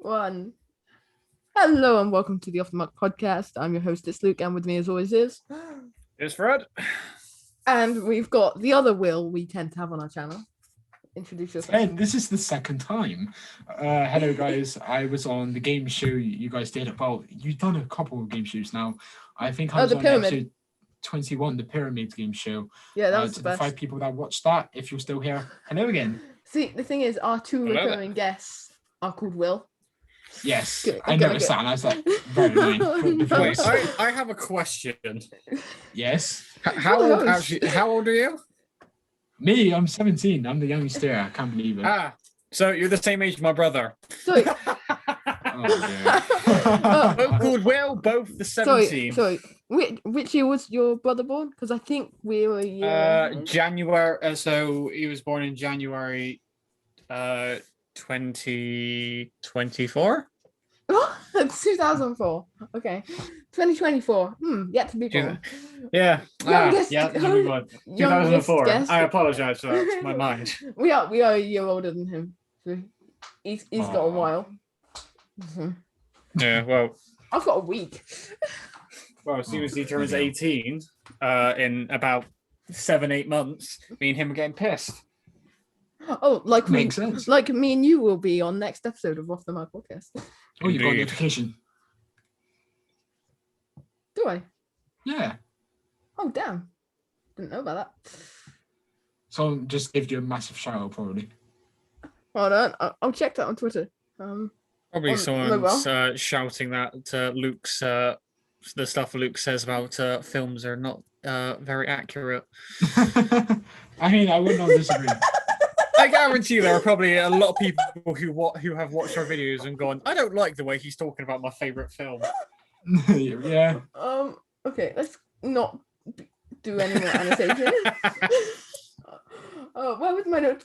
one. Hello and welcome to the OffTheMark podcast. I'm your host, it's Luke, and with me as always is... It's Fred. And we've got the other Will we tend to have on our channel. Introduce yourself. And this is the second time. Hello guys, I was on the game show you guys did. Well, you've done a couple of game shows now. I think I was the on Pyramid. episode 21, the Pyramid game show. Yeah, that was to the best. 5 people that watched that, if you're still here, hello again. See, the thing is, our two Hello. recurring guests are called Will. Yes, Good, I good, noticed good. that and I was like, very annoying. No. Wait, I have a question. Yes. How Oh, old no. actually? How old are you? Me, I'm 17. I'm the youngest here. I can't believe it. So you're the same age as my brother. Sorry, Oh, dear. Both called Will, both the 17. sorry. Which year was your brother born? Because I think we were a year ahead. January. So he was born in January, 2024. 2004. Okay. 2024. Yet to be born. Yeah. Youngest- Yeah. That's a good one. youngest 2004. guest. I apologize for that. It's my mind. We are a year older than him. So he's got a Aw. while. Mhm. Yeah. Well. I've got a week. Well, as soon as he turns yeah. 18, in about 7-8 months, me and him are getting pissed. Oh, like Makes sense. like me and you will be on next episode of OffTheMark podcast. Oh, you got a Indeed. notification. Do I? Yeah. Oh, damn. Didn't know about that. Someone just gave you a massive shout out, probably. Hold on. I'll check that on Twitter. Probably On someone's shouting that Luke's the stuff Luke says about films are not very accurate. I mean, I would not disagree. I guarantee there are probably a lot of people who have watched our videos and gone, I don't like the way he's talking about my favorite film. Yeah. Okay, let's not do any more annotation. Where was my note?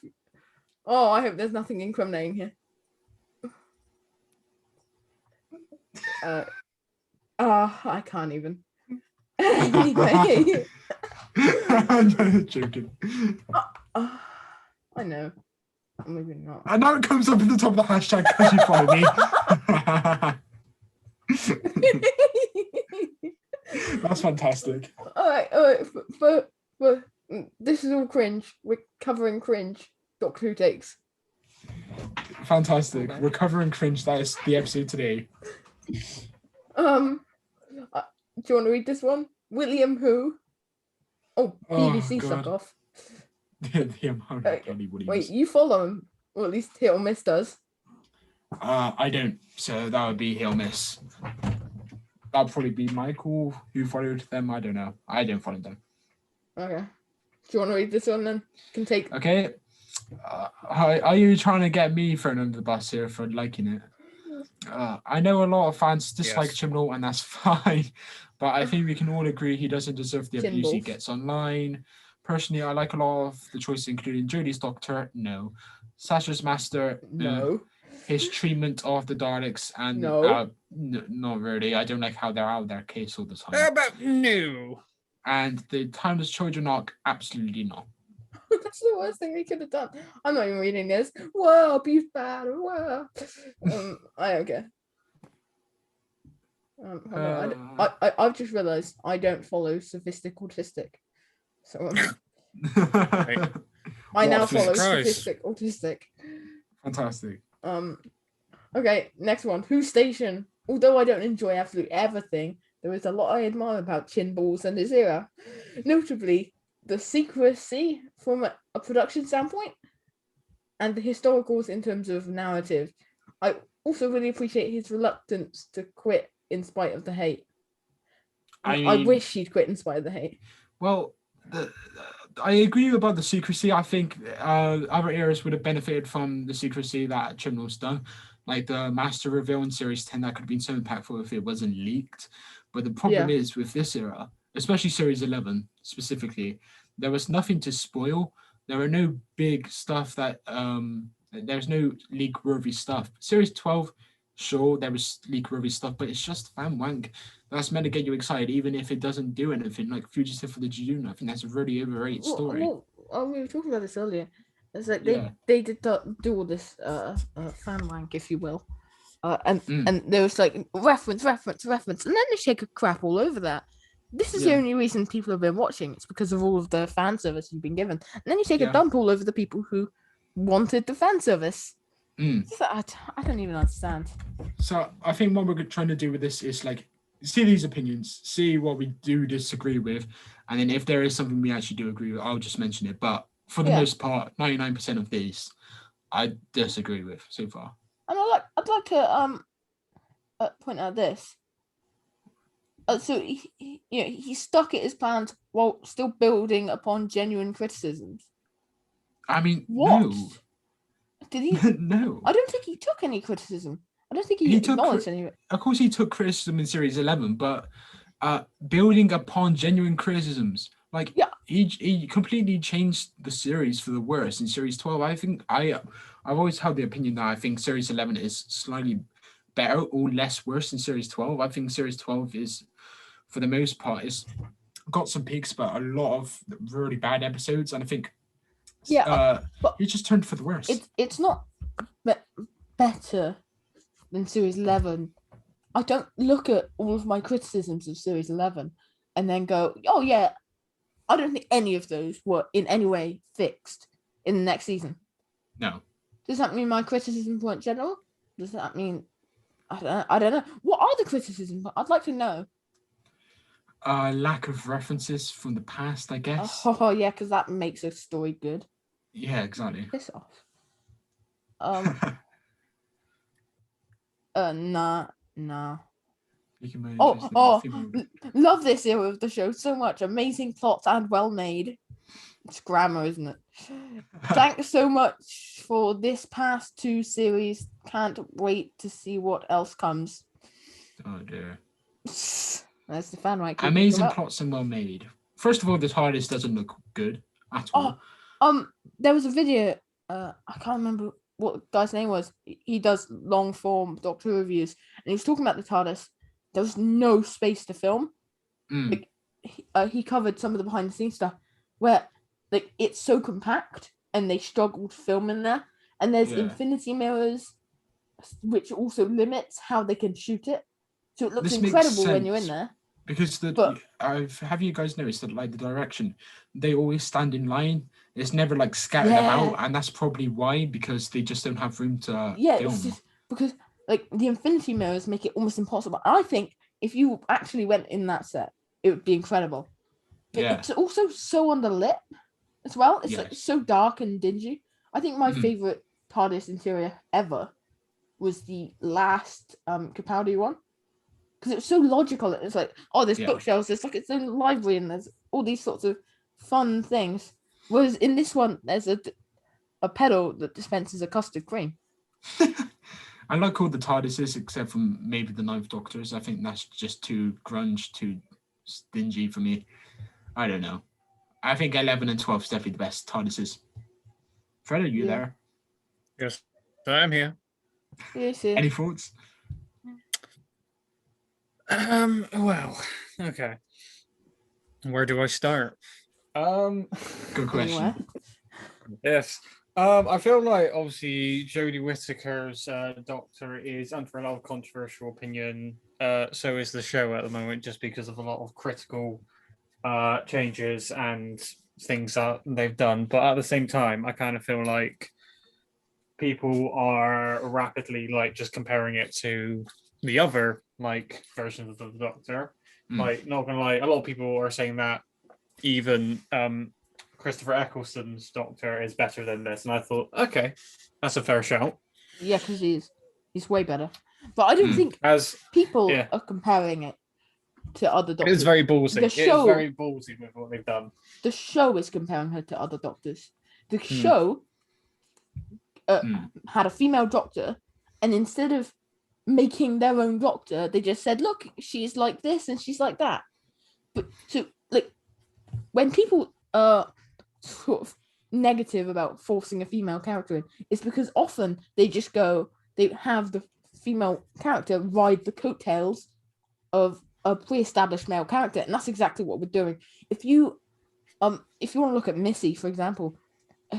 Oh, I hope there's nothing incriminating here. I can't even. Anyway. I'm joking. I know. Maybe not. And now it comes up at the top of the hashtag because you follow me. That's fantastic. all right. But this is all cringe. We're covering cringe. Doctor Who takes. Fantastic. Recovering cringe, that is the episode today. Do you want to read this one? William Who? Oh, BBC suck God. off. The amount of bloody Williams. Wait, you follow him, or at least hit or miss does. I don't, so that would be hit or miss. That'd probably be Michael who followed them. I don't know. I don't follow them. Okay. Do you want to read this one then? Can take. Okay. Are you trying to get me thrown under the bus here for liking it? I know a lot of fans dislike Yes. Chimnall, and that's fine, but I think we can all agree he doesn't deserve the abuse he Chimballs. gets online. Personally, I like a lot of the choices, including Jodie's Doctor, no. Sasha's Master, No. his treatment of the Daleks, and No. not really. I don't like how they're out of their case all the How time. about no? And the Timeless Children arc, absolutely not. That's the worst thing we could have done. I'm not even reading this. Whoa, beef batter. Whoa. I don't care. Hold on. I've just realised I don't follow Sophistic Autistic. So I now What? follow Christ. Sophistic Autistic. Fantastic. Okay, next one. Who Station? Although I don't enjoy absolutely everything, there is a lot I admire about Chin Balls and his era. Notably, the secrecy from a production standpoint and the historicals in terms of narrative. I also really appreciate his reluctance to quit in spite of the hate. I mean, wish he'd quit in spite of the hate. Well, I agree about the secrecy. I think other eras would have benefited from the secrecy that Chibnall's done. Like the Master reveal in Series 10, that could have been so impactful if it wasn't leaked. But the problem is with this era, especially Series 11 specifically, there was nothing to spoil. There were no big stuff that there's no leak-worthy stuff. Series 12, sure, there was leak-worthy stuff, but it's just fan wank. That's meant to get you excited, even if it doesn't do anything. Like Fugitive for the Jejuna, I think that's a really overrated story. Well, we were talking about this earlier. It's like Yeah. they did do all this fan wank, if you will. And there was like reference, and then they shake a crap all over that. This is the Yeah. only reason people have been watching. It's because of all of the fan service you've been given, and then you take a Yeah. dump all over the people who wanted the fan service. Mm. So I don't even understand. So I think what we're trying to do with this is like see these opinions, see what we do disagree with, and then if there is something we actually do agree with, I'll just mention it. But for the Yeah. most part, 99% of these I disagree with so far. And I'd like to point out this. So he stuck at his plans while still building upon genuine criticisms. I mean, What? no. Did he? No. I don't think he took any criticism. I don't think he He took acknowledged any of it. Of course, he took criticism in Series 11, but building upon genuine criticisms, like Yeah. he completely changed the series for the worse in Series 12. I think I've always held the opinion that I think Series 11 is slightly better or less worse than Series 12. I think Series 12 is, for the most part, is got some peaks, but a lot of really bad episodes, and I think But he just turned for the worse. it's not better than Series 11. I don't look at all of my criticisms of Series 11 and then go, oh yeah, I don't think any of those were in any way fixed in the next season. No. Does that mean my criticisms weren't general? Does that mean I don't know. What are the criticisms? I'd like to know. Lack of references from the past, I guess. Oh yeah, because that makes a story good. Yeah, exactly. Piss off. Nah. Love this era of the show so much. Amazing plots and well made. It's grammar, isn't it? Thanks so much for this past 2 series. Can't wait to see what else comes. Oh dear. That's the fan right. Amazing plots and well made. First of all, the TARDIS doesn't look good at all. There was a video. I can't remember what the guy's name was. He does long form Doctor Who reviews, and he was talking about the TARDIS. There was no space to film. Like, he covered some of the behind the scenes stuff where like it's so compact and they struggle to film in there. And there's infinity mirrors, which also limits how they can shoot it. So it looks incredible when you're in there. Because have you guys noticed that like the direction, they always stand in line. It's never like scattered about, and that's probably why, because they just don't have room to film. It's just because like the infinity mirrors make it almost impossible. I think if you actually went in that set, it would be incredible. But it's also so underlit as well. It's like so dark and dingy. I think my favorite TARDIS interior ever was the last Capaldi one. Because it was so logical. It's like, oh, there's bookshelves, there's like its own library, and there's all these sorts of fun things. Whereas in this one, there's a pedal that dispenses a custard cream. I like all the TARDISes except for maybe the 9th Doctor's. I think that's just too grunge, too stingy for me. I don't know. I think 11 and 12 is definitely the best TARDISes. Fred, are you there? Yes, I am here. Yes. Any thoughts? Well, okay. Where do I start? Good question. Yes. I feel like obviously Jodie Whittaker's Doctor is under a lot of controversial opinion. So is the show at the moment, just because of a lot of critical changes and things that they've done. But at the same time, I kind of feel like people are rapidly like just comparing it to the other like versions of the Doctor. Like, not gonna lie, a lot of people are saying that even Christopher Eccleston's Doctor is better than this, and I thought, okay, that's a fair shout. Yeah, because he's way better. But I don't think people are comparing it to other Doctors. It's very ballsy. It's very ballsy with what they've done. The show is comparing her to other Doctors. The show had a female Doctor, and instead of making their own Doctor, they just said, look, she's like this and she's like that. But so like when people are sort of negative about forcing a female character in, it's because often they just go, they have the female character ride the coattails of a pre-established male character, and that's exactly what we're doing. If you want to look at Missy, for example,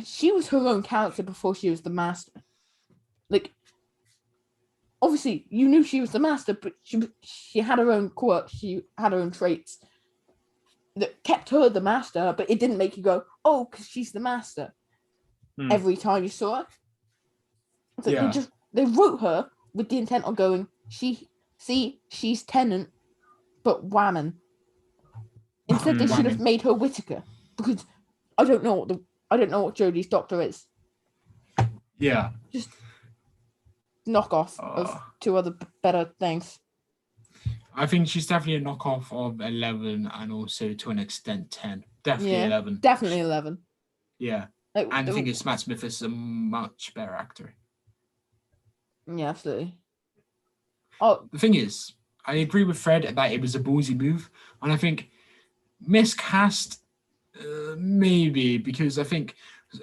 she was her own character before she was the Master. Like, obviously obviously you knew she was the master, but she had her own quirks, she had her own traits that kept her the master, but it didn't make you go, oh, because she's the master every time you saw her. So they wrote her with the intent of going, she's Tennant, but Whammon. Instead, they should have made her Whittaker, because I don't know what Jodie's doctor is. Yeah. Just knockoff of two other better things. I think she's definitely a knockoff of 11 and also to an extent 10. Definitely 11. Definitely 11. Yeah. And I think it's Matt Smith is a much better actor. Yeah, absolutely. The thing is, I agree with Fred that it was a ballsy move, and I think miscast maybe, because I think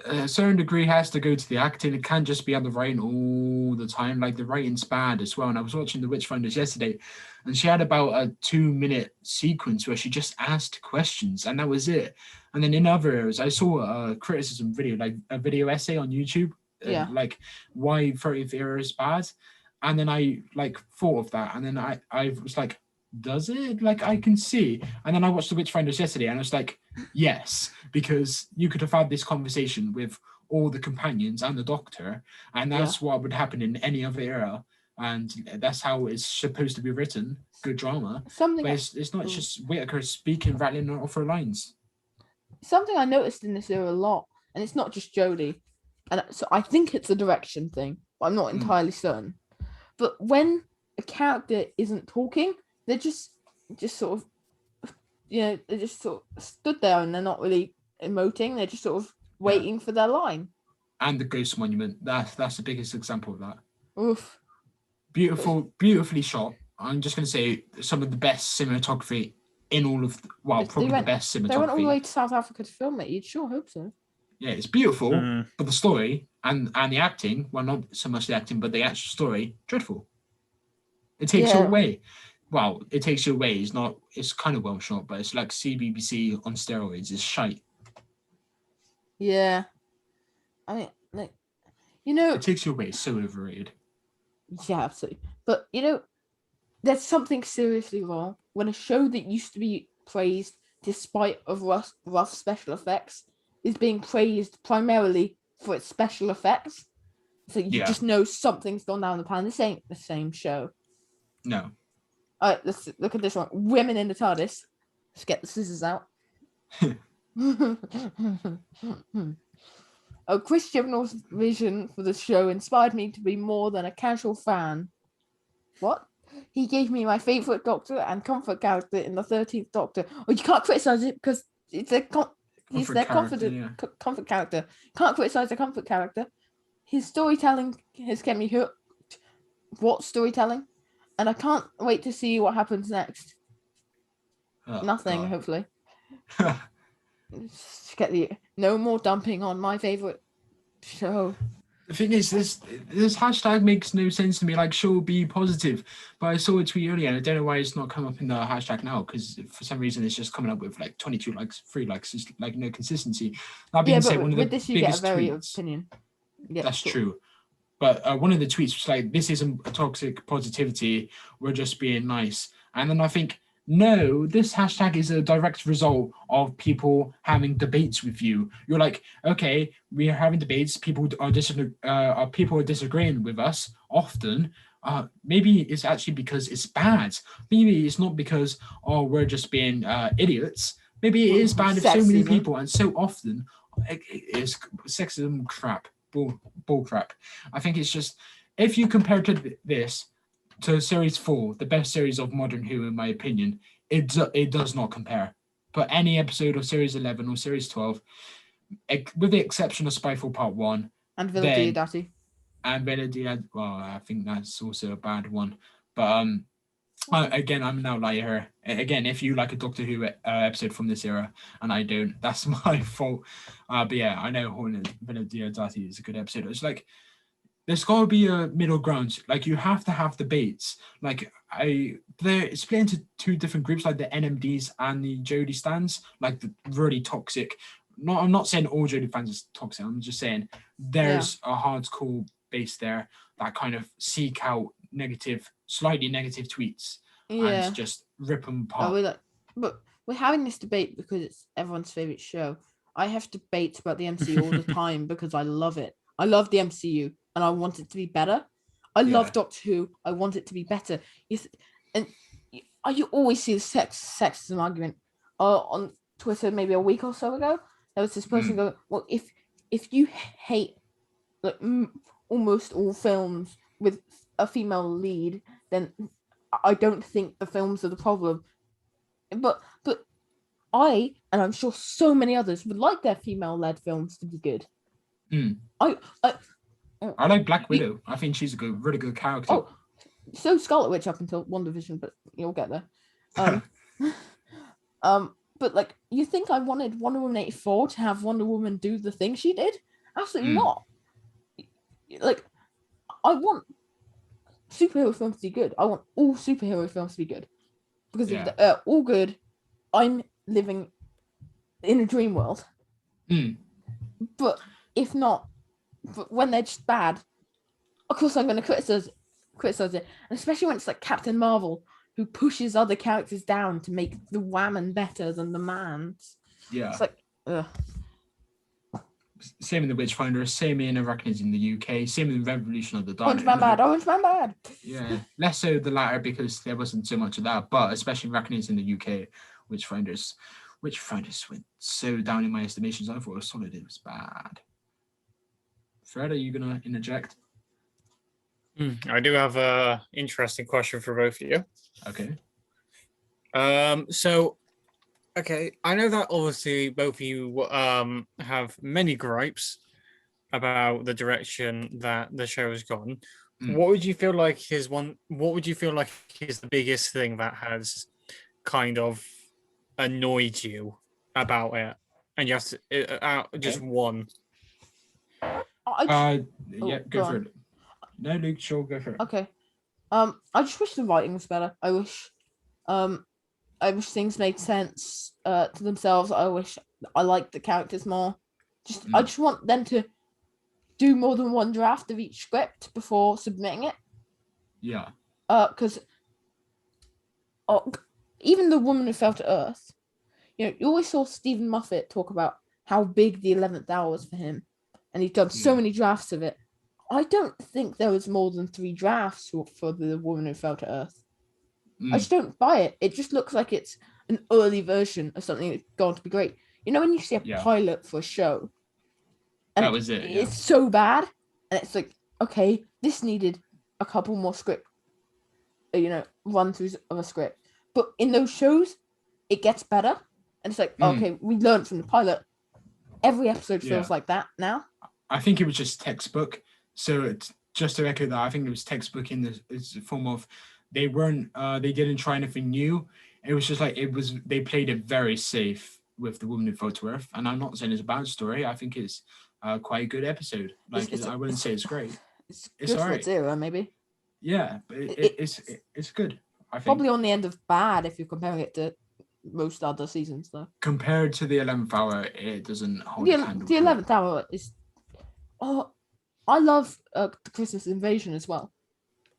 a certain degree has to go to the acting. It can't just be on the writing all the time. Like, the writing's bad as well. And I was watching The Witchfinders yesterday, and she had about a 2-minute sequence where she just asked questions, and that was it. And then in other areas, I saw a criticism video, like a video essay on YouTube, like why 30th era is bad. And then I thought of that, and then I was like, does it? Like, I can see. And then I watched The Witchfinders yesterday, and I was like, yes, because you could have had this conversation with all the companions and the Doctor, and that's what would happen in any other era, and that's how it's supposed to be written. Good drama. But it's not just Whittaker speaking, rattling off her lines. Something I noticed in this era a lot, and it's not just Jodie, and so I think it's a direction thing, but I'm not entirely certain. But when a character isn't talking, they're just sort of, they just sort of stood there and they're not really emoting. They're just sort of waiting for their line. And the Ghost Monument, that's the biggest example of that. Oof. Beautifully shot. I'm just going to say some of the best cinematography in all of, probably the best cinematography. They went all the way to South Africa to film it. You'd sure hope so. Yeah, it's beautiful, but the story and the acting, well, not so much the acting, but the actual story, dreadful. It takes you away. Well, it takes you away. It's kind of well shot, but it's like CBBC on steroids. It's shite. Yeah. I mean, it takes you away. It's so overrated. Yeah, absolutely. But, there's something seriously wrong when a show that used to be praised despite of rough special effects is being praised primarily for its special effects. So you just know something's gone down the pan. This ain't the same show. No. All right, let's look at this one. Women in the TARDIS. Let's get the scissors out. Chris Chibnall's vision for the show inspired me to be more than a casual fan. What? He gave me my favourite Doctor and comfort character in the 13th Doctor. Oh, you can't criticise it because it's he's their comfort character. Can't criticise the comfort character. His storytelling has kept me hooked. What storytelling? And I can't wait to see what happens next. Nothing, hopefully. Just get no more dumping on my favourite show. The thing is, this hashtag makes no sense to me. Like, sure, be positive, but I saw a tweet earlier, and I don't know why it's not come up in the hashtag now, because for some reason it's just coming up with like 22 likes, 3 likes, it's like no consistency. That being said, one of the biggest tweets. Get a very opinion. That's true. But one of the tweets was like, this isn't a toxic positivity, we're just being nice. And then I think, no, this hashtag is a direct result of people having debates with you. You're like, okay, we are having debates, people are disagreeing with us often. Maybe it's actually because it's bad. Maybe it's not because, we're just being idiots. Maybe it is bad if so many people and so often it's sexism crap. Bull crap. I think it's just, if you compare this to Series 4, the best series of Modern Who, in my opinion, it does not compare. But any episode of Series 11 or Series 12, with the exception of Spyfall Part 1, and Villa Diodati. And Villa Diodati, well, I think that's also a bad one. But again, I'm an outlier. Again, if you like a Doctor Who episode from this era, and I don't, that's my fault. But yeah, I know Villa Diodati is a good episode. It's like, there's got to be a middle ground. Like, you have to have debates. Like, they're split into 2 different groups, like the NMDs and the Jodie stans, like the really toxic. I'm not saying all Jodie fans are toxic. I'm just saying there's a hardcore base there that kind of seek out slightly negative tweets Yeah. and just rip them Oh, apart. but we're having this debate because it's everyone's favorite show. I have debates about the MCU all the time because I love it. I love the MCU and I want it to be better. I love Yeah. Doctor Who. I want it to be better. You always see the sexism argument on Twitter maybe a week or so ago. There was this person going, well, if you hate like almost all films with a female lead, then I don't think the films are the problem. But I, and I'm sure so many others, would like their female-led films to be good. I like Black Widow. I think she's a really good character. Oh, so Scarlet Witch up until WandaVision, but you'll get there. But like, you think I wanted Wonder Woman 84 to have Wonder Woman do the thing she did? Absolutely not. Like, I want superhero films to be good. I want all superhero films to be good. Because if they're all good, I'm living in a dream world. But if not, but when they're just bad, of course I'm going to criticize it. And especially when it's like Captain Marvel, who pushes other characters down to make the woman better than the man's. Yeah. It's like, ugh. Same in The Witchfinder, same in Arachnids in the UK, same in Revolution of the Dark. Orange Man bad. Yeah, less so the latter because there wasn't so much of that, but especially Arachnids in the UK, Witchfinders went so down in my estimations. I thought it was solid, it was bad. Fred, are you going to interject? I do have a interesting question for both of you. Okay. So, okay, I know that obviously both of you have many gripes about the direction that the show has gone. What would you feel like is the biggest thing that has kind of annoyed you about it? And you have to just one. Go for it. No, Luke, sure, go for it. Okay. I just wish the writing was better. I wish things made sense to themselves. I wish I liked the characters more. I just want them to do more than one draft of each script before submitting it. Yeah. Because even The Woman Who Fell to Earth, you always saw Stephen Moffat talk about how big the 11th Hour was for him, and he's done so many drafts of it. I don't think there was more than 3 drafts for The Woman Who Fell to Earth. I just don't buy it. It just looks like it's an early version of something that's going to be great. When you see a pilot for a show, and that was it. Yeah. It's so bad, and it's like, okay, this needed a couple more script, run-throughs of a script. But in those shows, it gets better, and it's like, okay, we learned from the pilot. Every episode feels like that now. I think it was just textbook. So it's just to echo that, I think it was textbook in the form of they didn't try anything new. It was just like they played it very safe with The Woman Who Fell to Earth. And I'm not saying it's a bad story. I think it's quite a good episode. I wouldn't say it's great. It's good for its era, maybe. Yeah, but it's good. I think. Probably on the end of bad if you're comparing it to most other seasons, though. Compared to the 11th Hour, it doesn't hold a candle. The 11th Hour is... I love the Christmas Invasion as well.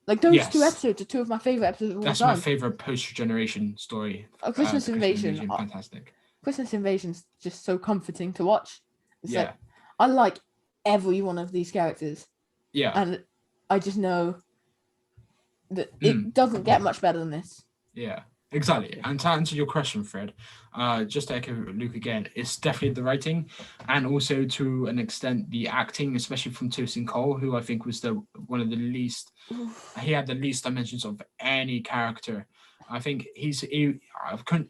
Like, those 2 episodes are 2 of my favorite episodes of all time. That's my favorite post-generation story. Christmas Invasion. Fantastic. Christmas Invasion's just so comforting to watch. It's like, I like every one of these characters. Yeah. And I just know that it doesn't get much better than this. Yeah. Exactly. And to answer your question, Fred, just to echo Luke again, it's definitely the writing and also to an extent the acting, especially from Tosin Cole, who I think was one of the least, he had the least dimensions of any character. I think he's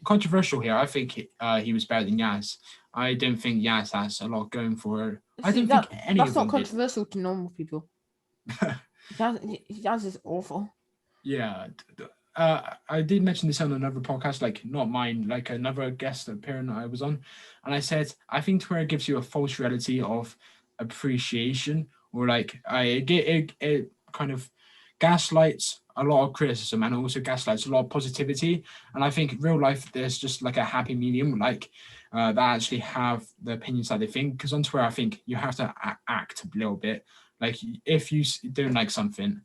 controversial here. I think he was better than Yaz. I don't think Yaz has a lot going for her. I don't think any of them. That's not controversial to normal people. Yaz is awful. Yeah. I did mention this on another podcast, like not mine, like another guest appearance I was on, and I said I think Twitter gives you a false reality of appreciation, or like it kind of gaslights a lot of criticism and also gaslights a lot of positivity. And I think in real life there's just like a happy medium, like that actually have the opinions that they think. Because on Twitter, I think you have to act a little bit. Like if you don't like something,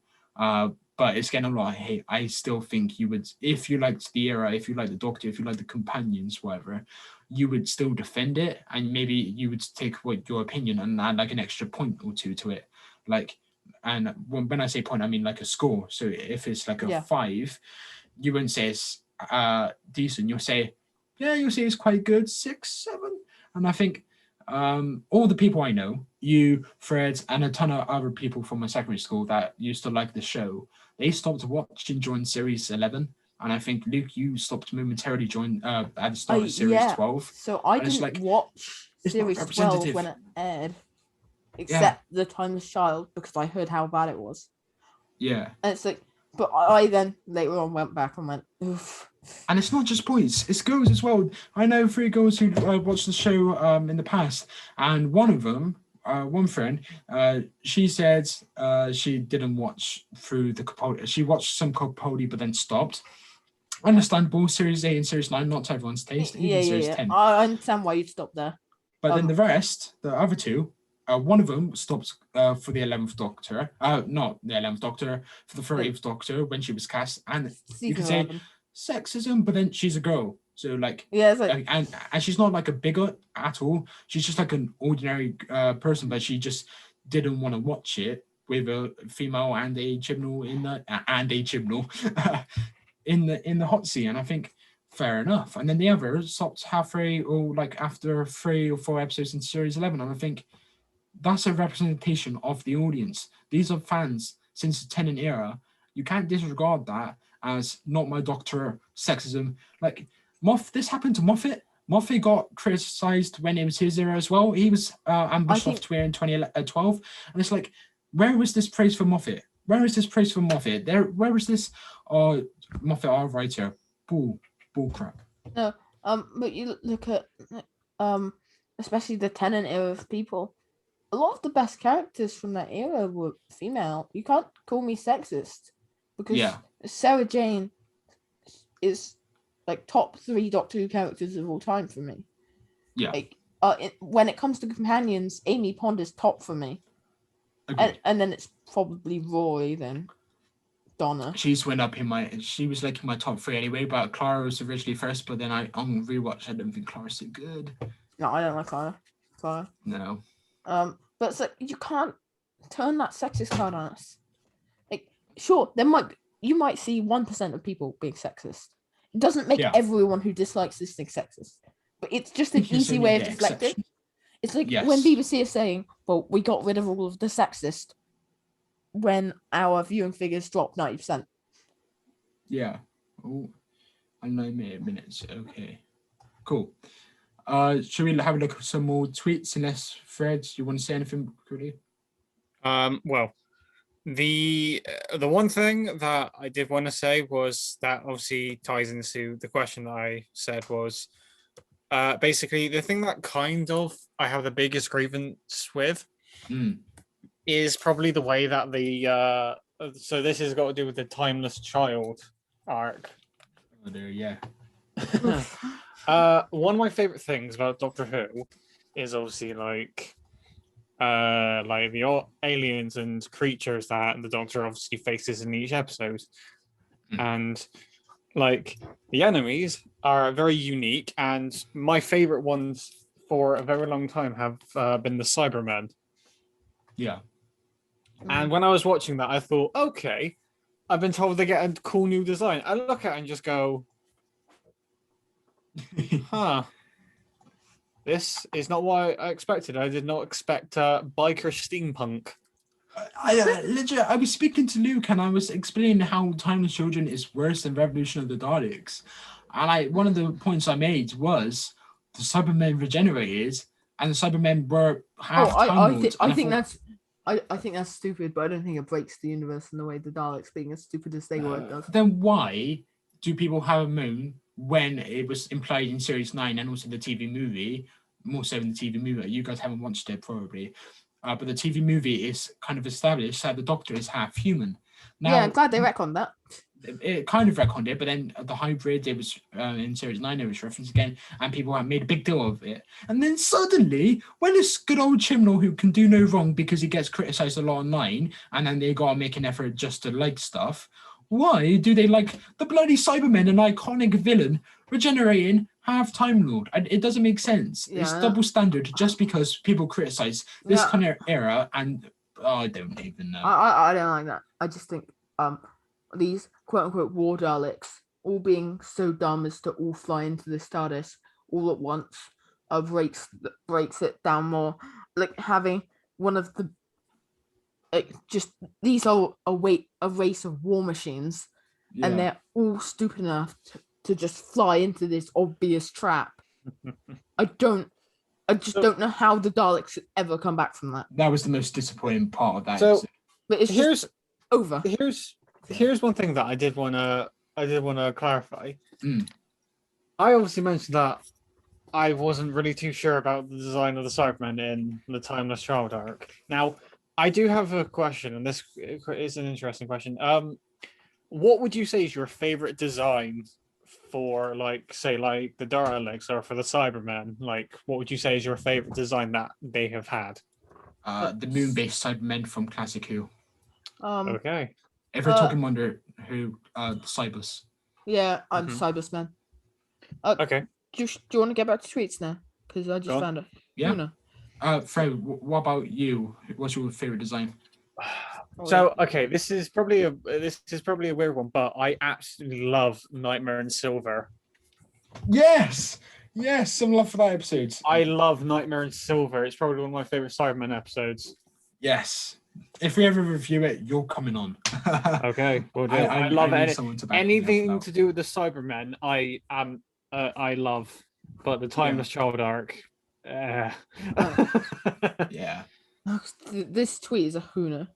but it's getting a lot of hate. I still think you would, if you liked the era, if you liked the Doctor, if you liked the companions, whatever, you would still defend it, and maybe you would take your opinion and add like an extra point or two to it. Like, and when I say point, I mean like a score. So if it's like a 5, you wouldn't say it's decent. You'll say it's quite good, 6, 7. And I think all the people I know, you, Fred, and a ton of other people from my secondary school that used to like the show, they stopped watching during series 11. And I think, Luke, you stopped momentarily during at the start of series 12. So I didn't watch series 12 when it aired, except The Timeless Child, because I heard how bad it was. Yeah. And it's like, but I then later on went back and went, oof. And it's not just boys, it's girls as well. I know 3 girls who watched the show in the past, and one of them, one friend, she said she didn't watch through the Capaldi. She watched some Capaldi, but then stopped. Understandable, Series 8 and Series 9, not to everyone's taste. Even Series 10. I understand why you'd stop there. But then the rest, the other 2, one of them stopped for the 11th Doctor. Not the 11th Doctor, for the 30th Doctor when she was cast. And you could say sexism, but then she's a girl. So like, and she's not like a bigot at all. She's just like an ordinary person, but she just didn't want to watch it with a female and a gymnal in the hot seat. And I think fair enough. And then the other stopped halfway or like after 3 or 4 episodes in series 11. And I think that's a representation of the audience. These are fans since the Tennant era. You can't disregard that as not my Doctor, sexism. Like this happened to Moffat. Moffat got criticized when it was his era as well. He was ambushed software in 2012. And it's like, where was this praise for Moffat? Where is this praise for Moffat? Where is this Moffat, our writer? Bull crap. No, but you look at especially the Tennant era of people. A lot of the best characters from that era were female. You can't call me sexist because Sarah Jane is like top 3 Doctor Who characters of all time for me. Yeah. Like when it comes to companions, Amy Pond is top for me. And then it's probably Rory, then Donna. She was like in my top 3 anyway, but Clara was originally first, but then on rewatch I don't think Clara's so good. No, I don't like Clara. No. But it's like you can't turn that sexist card on us. Like, sure, you might see 1% of people being sexist. It doesn't make everyone who dislikes this thing sexist. But it's just an easy way of deflecting. It's like when BBC is saying, well, we got rid of all of the sexist when our viewing figures dropped 90%. Yeah. Oh, I know minutes. Okay. Cool. Should we have a look at some more tweets? Unless Fred, you want to say anything quickly? Well, the one thing that I did want to say was that obviously ties into the question that I said was basically the thing that kind of I have the biggest grievance with is probably the way that so this has got to do with the Timeless Child arc. Oh, there, yeah. One of my favorite things about Doctor Who is obviously like the aliens and creatures that the Doctor obviously faces in each episode, and like the enemies are very unique. And my favorite ones for a very long time have been the Cybermen. Yeah. And when I was watching that, I thought, okay, I've been told they get a cool new design. I look at it and just go, huh. This is not what I expected. I did not expect biker steampunk. I was speaking to Luke and I was explaining how Timeless Children is worse than Revolution of the Daleks. And one of the points I made was the Cybermen regenerated and the Cybermen were half Time Lords. I think that's stupid, but I don't think it breaks the universe in the way the Daleks being as stupid as they were does. Then why do people have a moon when it was implied in Series 9 and also the TV movie, more so in the TV movie? You guys haven't watched it probably. But the TV movie is kind of established that the Doctor is half human. Now, yeah, I'm glad they retconned that. it kind of retconned it, but then the hybrid, it was in Series 9, it was referenced again, and people have made a big deal of it. And then suddenly, when this good old Chibnall who can do no wrong because he gets criticized a lot online, and then they gotta make an effort just to like stuff, why do they like the bloody Cybermen, an iconic villain, regenerating half Time Lord? And it doesn't make sense. It's Yeah. double standard just because people criticize this Yeah. kind of era, and I don't even know. I don't like that. I just think these quote unquote war Daleks all being so dumb as to all fly into the TARDIS all at once breaks it down more. Like having one of the just these are a race of war machines, and they're all stupid enough to just fly into this obvious trap. I just don't know how the Daleks should ever come back from that. That was the most disappointing part of that So episode. But it's just over. Here's one thing that I did want to clarify. Mm. I obviously mentioned that I wasn't really too sure about the design of the Cybermen in the Timeless Child arc. Now, I do have a question, and this is an interesting question. What would you say is your favorite design for, like, say, like the Daleks or for the Cybermen? Like, what would you say is your favorite design that they have had? The moon-based Cybermen from Classic Who. Okay. If we're talking Wonder Who, Cybers. Yeah, I'm Cybersman. Okay. Do you want to get back to tweets now? Because I just Go on. found it. Yeah. Fred, what about you? What's your favorite design? So okay, this is probably a weird one, but I absolutely love Nightmare in Silver. Yes, some love for that episode. I love Nightmare in Silver. It's probably one of my favorite Cybermen episodes. Yes. If we ever review it, you're coming on. Okay, we'll do. I love anything to to do with the Cybermen. I love, but the Timeless Child arc. Yeah. This tweet is a hooner.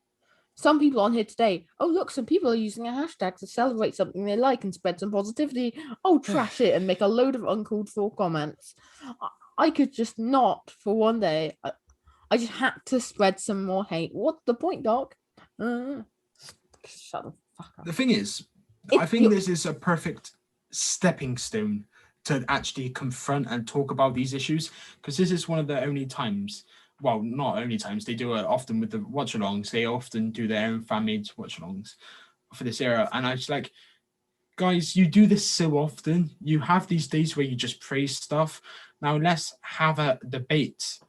Some people on here today. Oh, look, some people are using a hashtag to celebrate something they like and spread some positivity. Oh, trash it and make a load of uncalled for comments. I could just not for one day. I just had to spread some more hate. What's the point, Doc? Shut the fuck up. The thing is, I think this is a perfect stepping stone to actually confront and talk about these issues, because this is one of the only times, well, not only times, they do it often with the watch-alongs. They often do their own fan-made watch-alongs for this era. And I was like, guys, you do this so often. You have these days where you just praise stuff. Now let's have a debate.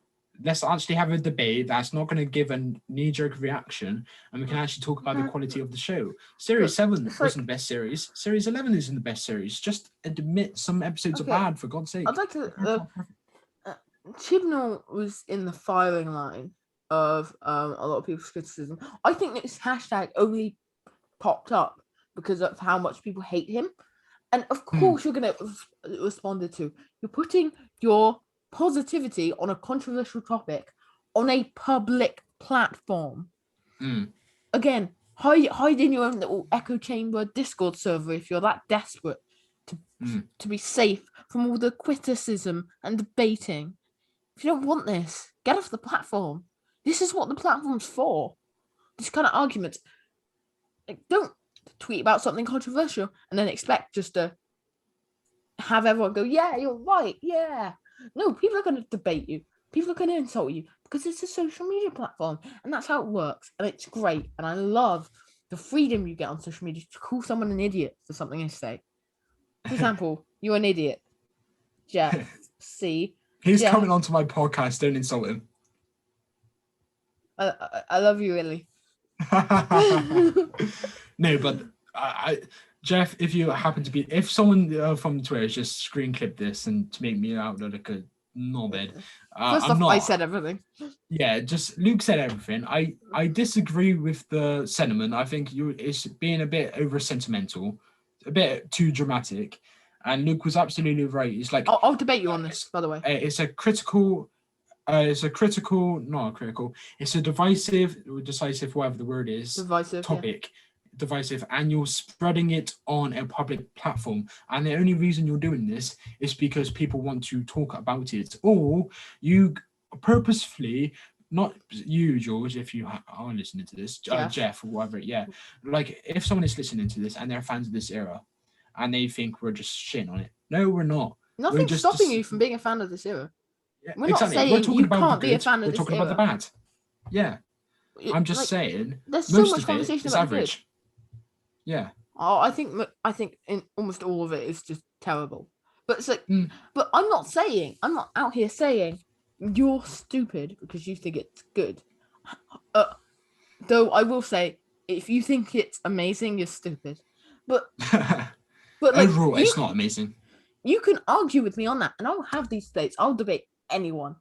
Let's actually have a debate that's not going to give a knee-jerk reaction, and we can actually talk about the quality of the show. Series 7 wasn't the best series. Series 11 isn't the best series. Just admit some episodes are bad, for God's sake. I'd like to... Chibnall was in the firing line of a lot of people's criticism. I think this hashtag only popped up because of how much people hate him. And of course you're going to respond to. You're putting your positivity on a controversial topic on a public platform. Again, hide in your own little echo chamber Discord server if you're that desperate to be safe from all the criticism and debating. If you don't want this, get off the platform. This is what the platform's for. These kind of arguments. Like, don't tweet about something controversial and then expect just to have everyone go, yeah, you're right, yeah. No, people are going to debate you. People are going to insult you because it's a social media platform, and that's how it works. And it's great. And I love the freedom you get on social media to call someone an idiot for something they say. For example, you're an idiot. Jeff, see. He's coming onto my podcast. Don't insult him. I love you, really. No, but Jeff, if you happen to be, if someone from Twitter just screen clipped this and to make me out like a knobhead, First off, I said everything. Yeah, just Luke said everything. I disagree with the sentiment. I think it's being a bit over sentimental, a bit too dramatic, and Luke was absolutely right. It's like I'll debate you on this, by the way. It's a divisive or decisive, whatever the word is, topic. Divisive, and you're spreading it on a public platform, and the only reason you're doing this is because people want to talk about it, or you purposefully not you, George, if you are listening to this, Jeff or whatever, yeah. Like, if someone is listening to this and they're fans of this era, and they think we're just shitting on it, no, we're not. Nothing's stopping you from being a fan of this era. Yeah, We're exactly. not saying We're talking you about can't the be a good. fan of We're this talking era. about the bad. Yeah, I'm just Like, saying. there's so Most much of it conversation is about the good. average. Yeah. Oh, I think in almost all of it is just terrible. But it's like, Mm. but I'm not out here saying you're stupid because you think it's good. Though I will say, if you think it's amazing, you're stupid. But like, overall, it's not amazing. You can argue with me on that, and I'll have these debates. I'll debate anyone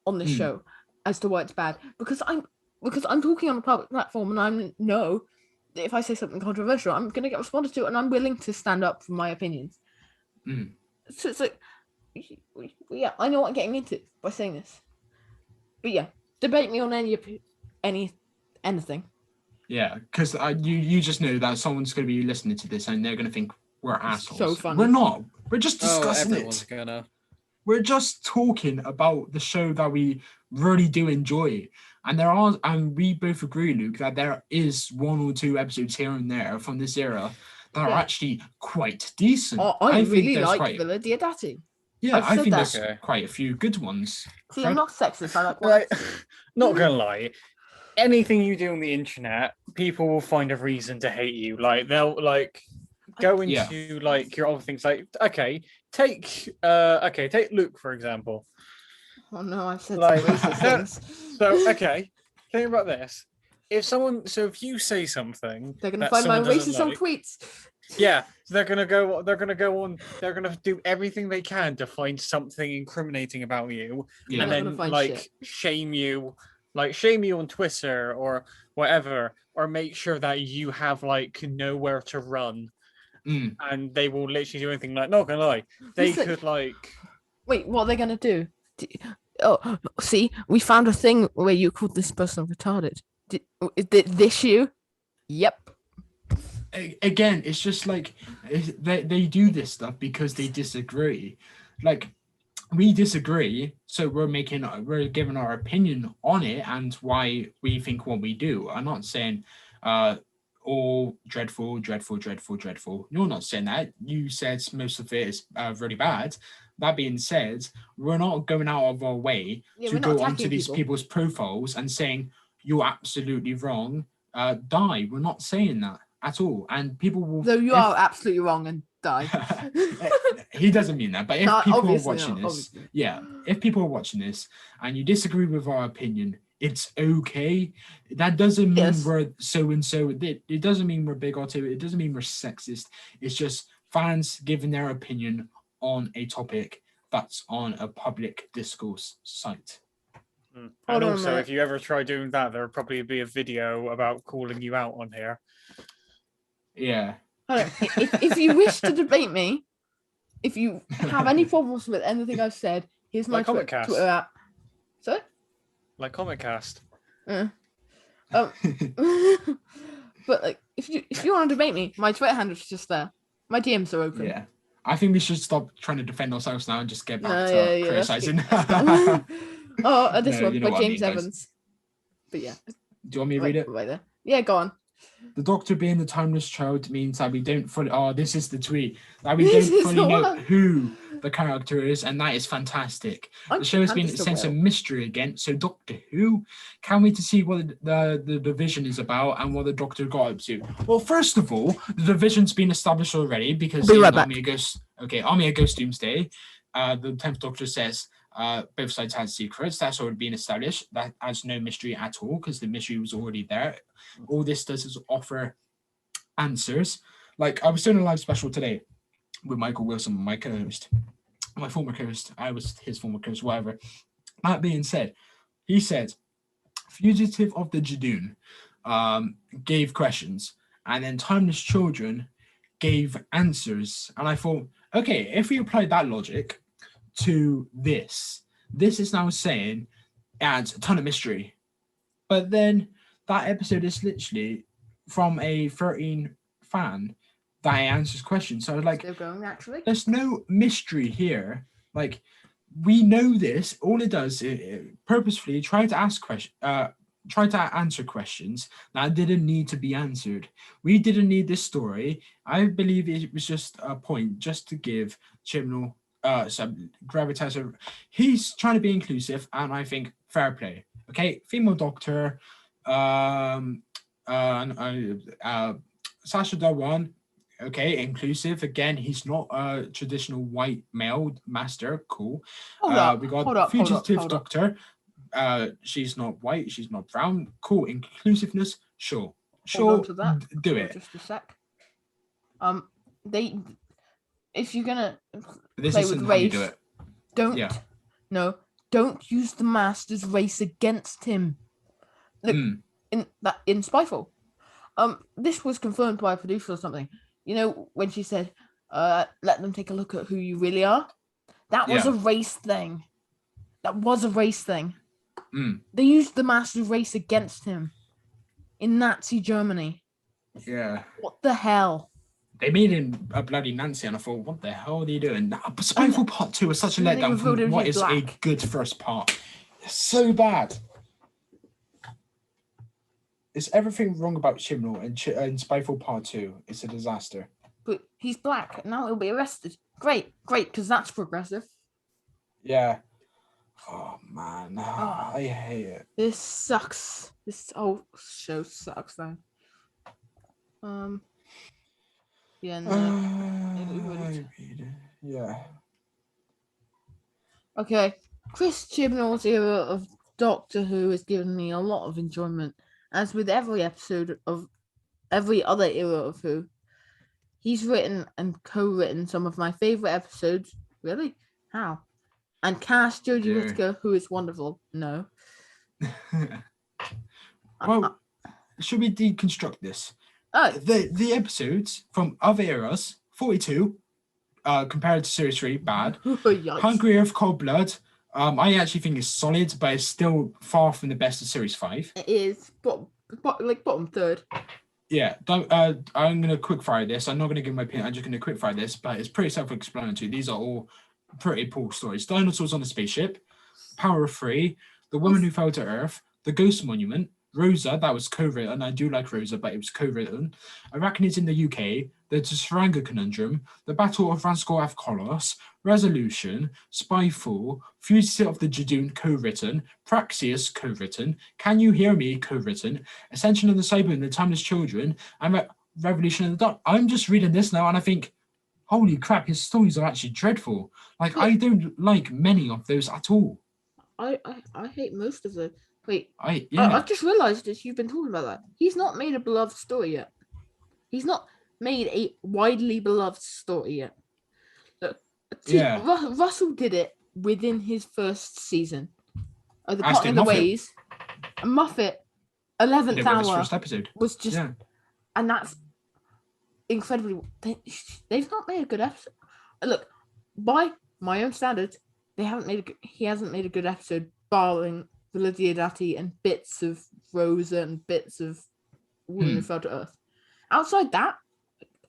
on the show as to why it's bad because I'm talking on a public platform, and I know that if I say something controversial, I'm going to get responded to, and I'm willing to stand up for my opinions. So it's like, yeah, I know what I'm getting into by saying this. But yeah, debate me on anything. Yeah, because you just know that someone's going to be listening to this and they're going to think we're assholes. So funny. We're not. We're just discussing everyone's it. Gonna. We're just talking about the show that we really do enjoy. And we both agree, Luke, that there is 1 or 2 episodes here and there from this era that are actually quite decent. Oh, I really like Villa Diodati. Yeah, I think there's quite a few good ones. See, I'm not sexist. I like not gonna lie. Anything you do on the internet, people will find a reason to hate you. Like they'll go into like your other things. Like take Luke for example. Oh no, I've said some racist things. So think about this. If you say something, they're gonna find my racist on tweets. Yeah, they're gonna go on. They're gonna do everything they can to find something incriminating about you, and then shame you on Twitter or whatever, or make sure that you have nowhere to run. And they will literally do anything. Not gonna lie, they could Wait, what are they gonna do? Oh, see, we found a thing where you called this person retarded. Is this you? Yep. Again, it's just they do this stuff because they disagree. We disagree, so we're giving our opinion on it and why we think what we do. I'm not saying all dreadful. You're not saying that. You said most of it is really bad. That being said, we're not going out of our way to go onto these people's profiles and saying you're absolutely wrong. Die. We're not saying that at all. And people will. Though you are absolutely wrong and die. He doesn't mean that. But if people are watching this, if people are watching this and you disagree with our opinion, it's okay. That doesn't mean we're so and so. It doesn't mean we're bigoted. It doesn't mean we're sexist. It's just fans giving their opinion on a topic that's on a public discourse site. And also, if you ever try doing that, there'll probably be a video about calling you out on here. Yeah. If you wish to debate me, if you have any problems with anything I've said, here's my Twitter app. Sorry? Like Comiccast. But if you want to debate me, my Twitter handle's just there. My DMs are open. Yeah. I think we should stop trying to defend ourselves now and just get back to criticizing. This one by James Evans. But yeah. Do you want me to read it? Right there. Yeah, go on. The Doctor being the timeless child means that we don't fully. Oh, this is the tweet. That we don't fully know who the character is, and that is fantastic. The show has been a sense of mystery again. So, Doctor Who, can't wait to see what the division is about and what the Doctor got up to. Well, first of all, the division's been established already because Army of Ghost Doomsday. The 10th Doctor says both sides had secrets. That's already been established. That adds no mystery at all because the mystery was already there. All this does is offer answers. Like, I was doing a live special today with Michael Wilson, my co-host, my former co-host. I was his former co-host, whatever. That being said, he said, Fugitive of the Jadoon gave questions, and then Timeless Children gave answers. And I thought, okay, if we apply that logic to this is now saying it adds a ton of mystery. But then that episode is literally from a 13 fan that answers questions. So I was like, still going, actually. There's no mystery here. Like, we know this. All it does, purposefully try to try to answer questions that didn't need to be answered. We didn't need this story. I believe it was just a point just to give Chibnall some gravitas. He's trying to be inclusive, and I think fair play. Okay, female doctor, Sasha Dhawan. Okay, inclusive again. He's not a traditional white male master. Cool. Hold up. We got hold up. fugitive doctor. She's not white. She's not brown. Cool. Inclusiveness. Sure. Hold on to that. Do for it. Just a sec. If you're gonna This play isn't with how you race, do it. don't use the master's race against him. Look, in Spyfall, this was confirmed by a producer or something. You know, when she said, let them take a look at who you really are. That was a race thing. They used the master's race against him in Nazi Germany. Yeah. What the hell? They made him a bloody Nancy, and I thought, what the hell are they doing? Spyfall Part 2 is such a letdown from what is a good first part. It's so bad. Is everything wrong about Chibnall and Spyfall Part 2? It's a disaster. But he's black, now he'll be arrested. Great, because that's progressive. Yeah. Oh, man. I hate it. This sucks. This whole show sucks, though. Yeah, no. Yeah. Okay. Chris Chibnall's era of Doctor Who has given me a lot of enjoyment, as with every episode of every other era of Who. He's written and co-written some of my favourite episodes. Really? How? And cast Jodie Whittaker, who is wonderful. No. Well, should we deconstruct this? The episodes from other eras, 42, compared to Series 3, bad. Hungry Earth, Cold Blood, I actually think it's solid, but it's still far from the best of Series 5. It is, but bottom third. Yeah, I'm going to quickfire this. I'm not going to give my opinion. I'm just going to quickfire this, but it's pretty self-explanatory. These are all pretty poor stories. Dinosaurs on a Spaceship, Power of Three, The Woman Who Fell to Earth, The Ghost Monument, Rosa, that was co-written. I do like Rosa, but it was co-written. Arachnids in the UK, The Tsuranga Conundrum, The Battle of Ranskoor Ave Kolos, Resolution, Spyfall, Fugitive of the Jadoon co-written, Praxeus co-written, Can You Hear Me co-written, Ascension of the Cyber and the Timeless Children, and Revolution in the Dark. I'm just reading this now and I think, holy crap, his stories are actually dreadful. Like, I don't like many of those at all. I hate most of them. Wait, yeah. I've just realised as you've been talking about that. He's not made a beloved story yet. He's not made a widely beloved story yet. Russell did it within his first season. The Part in the Ways. Moffat, 11th Hour first episode. was just... Yeah. And that's incredibly... They've not made a good episode. Look, by my own standards, he hasn't made a good episode, barring the Diodati and bits of Rosa and bits of Woman Who Fell to Earth. Outside that,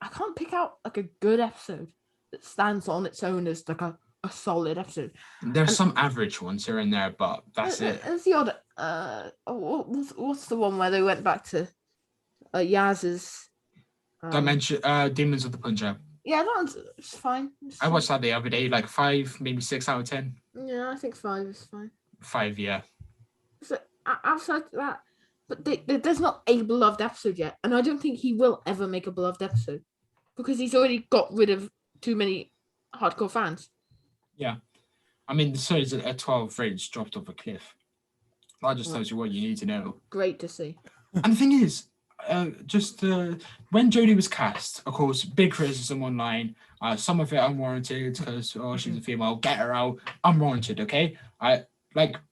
I can't pick out like a good episode that stands on its own as like a solid episode. There's some average ones here and there, but that's it. There's the odd. What's the one where they went back to Yaz's Dimension, Demons of the Punjab. Yeah, that one's fine. I watched that the other day, like 5, maybe 6 out of 10. Yeah, I think 5 is fine. 5, yeah. So outside that, but there's not a beloved episode yet, and I don't think he will ever make a beloved episode because he's already got rid of too many hardcore fans. Yeah, I mean, the series at 12 rates dropped off a cliff. That just tells you what you need to know. Great to see. And the thing is, when Jodie was cast, of course, big criticism online. Some of it unwarranted because she's a female. Get her out. Unwarranted. Okay,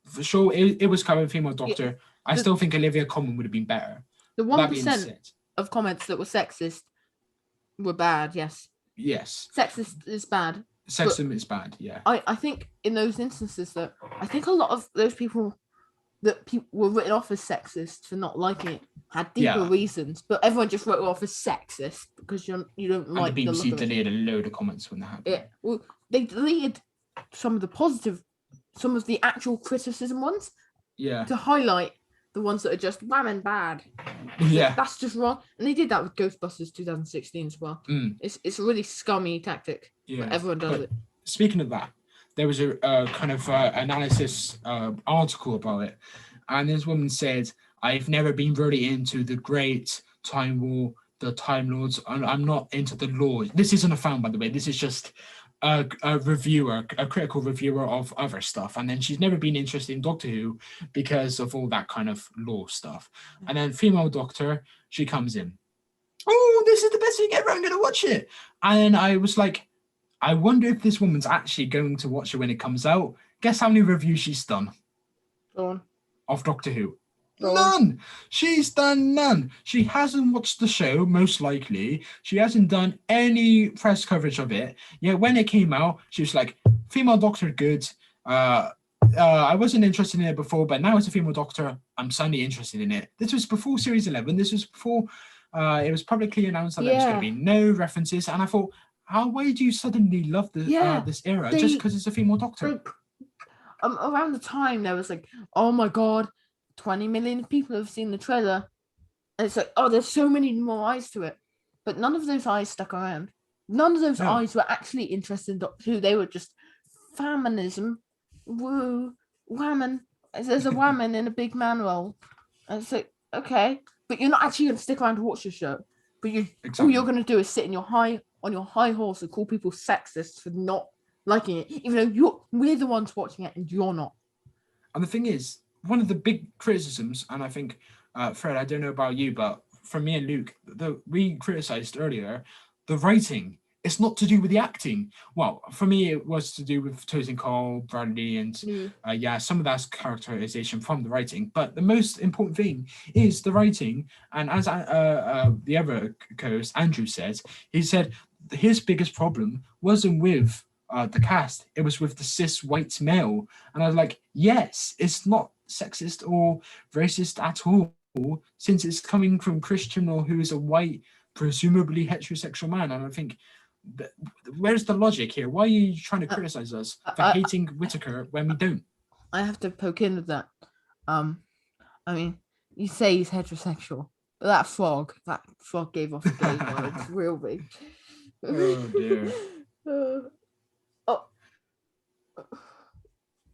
for sure it was coming female doctor. Yeah, I still think Olivia Colman would have been better. The 1% of comments that were sexist were bad. Yes. Sexist is bad. Sexism is bad. Yeah. I think in those instances that I think a lot of those people that were written off as sexist for not liking it had deeper reasons, but everyone just wrote it off as sexist because you don't like the BBC deleted a load of comments when that happened. Yeah, well, they deleted some of the positive, some of the actual criticism ones, Yeah. to highlight the ones that are just wham and bad. Yeah. That's just wrong. And they did that with Ghostbusters 2016 as well. Mm. It's a really scummy tactic. Yeah. But everyone does it. Speaking of that, there was a kind of analysis article about it, and this woman said, "I've never been really into the Great Time War, the Time Lords. I'm not into the lore." This isn't a fan, by the way. This is just a reviewer, a critical reviewer of other stuff, and then she's never been interested in Doctor Who because of all that kind of lore stuff. And then female Doctor, she comes in. Oh, this is the best thing ever! I'm going to watch it. And I was like, I wonder if this woman's actually going to watch it when it comes out. Guess how many reviews she's done Go on. of Doctor Who? Go on. None. She's done none. She hasn't watched the show, most likely. She hasn't done any press coverage of it. Yet when it came out, she was like, female Doctor, good. I wasn't interested in it before, but now it's a female Doctor. I'm suddenly interested in it. This was before Series 11. This was before it was publicly announced that there was going to be no references. And I thought, why do you suddenly love this era just because it's a female Doctor? Like, around the time there was like, oh my god, 20 million people have seen the trailer, and it's like, oh, there's so many more eyes to it, but none of those eyes stuck around. None of those eyes were actually interested in Doctor Who. They were just feminism, woo, whammon. There's a whammon in a big man role, and it's like, okay, but you're not actually going to stick around to watch the show. But all you're going to do is sit on your high horse and call people sexist for not liking it, even though we're the ones watching it and you're not. And the thing is, one of the big criticisms, and I think, Fred, I don't know about you, but for me and Luke, we criticized earlier, the writing. It's not to do with the acting. Well, for me, it was to do with Tosin Cole, Bradley, and some of that's characterization from the writing. But the most important thing is the writing. And as the other co-host, Andrew said, he said his biggest problem wasn't with the cast. It was with the cis white male. And I was like, yes, it's not sexist or racist at all, since it's coming from Christian who is a white, presumably heterosexual man. And I think, where's the logic here? Why are you trying to criticize us for hating Whittaker when we don't? I have to poke in with that. I mean, you say he's heterosexual, but that frog gave off the gay vibes real big. Oh dear.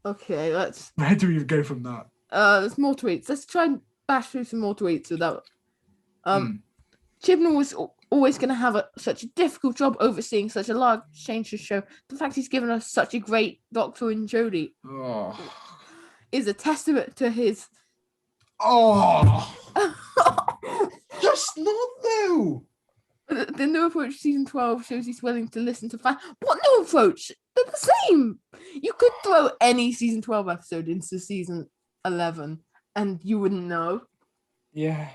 Okay, where do we go from that? There's more tweets. Let's try and bash through some more tweets without. Chibnall was always going to have such a difficult job overseeing such a large change to show. The fact he's given us such a great Doctor and Jodie is a testament to his. Just not though. The new approach season 12 shows he's willing to listen to fans. What new approach? They're the same. You could throw any season 12 episode into season 11 and you wouldn't know. Yeah.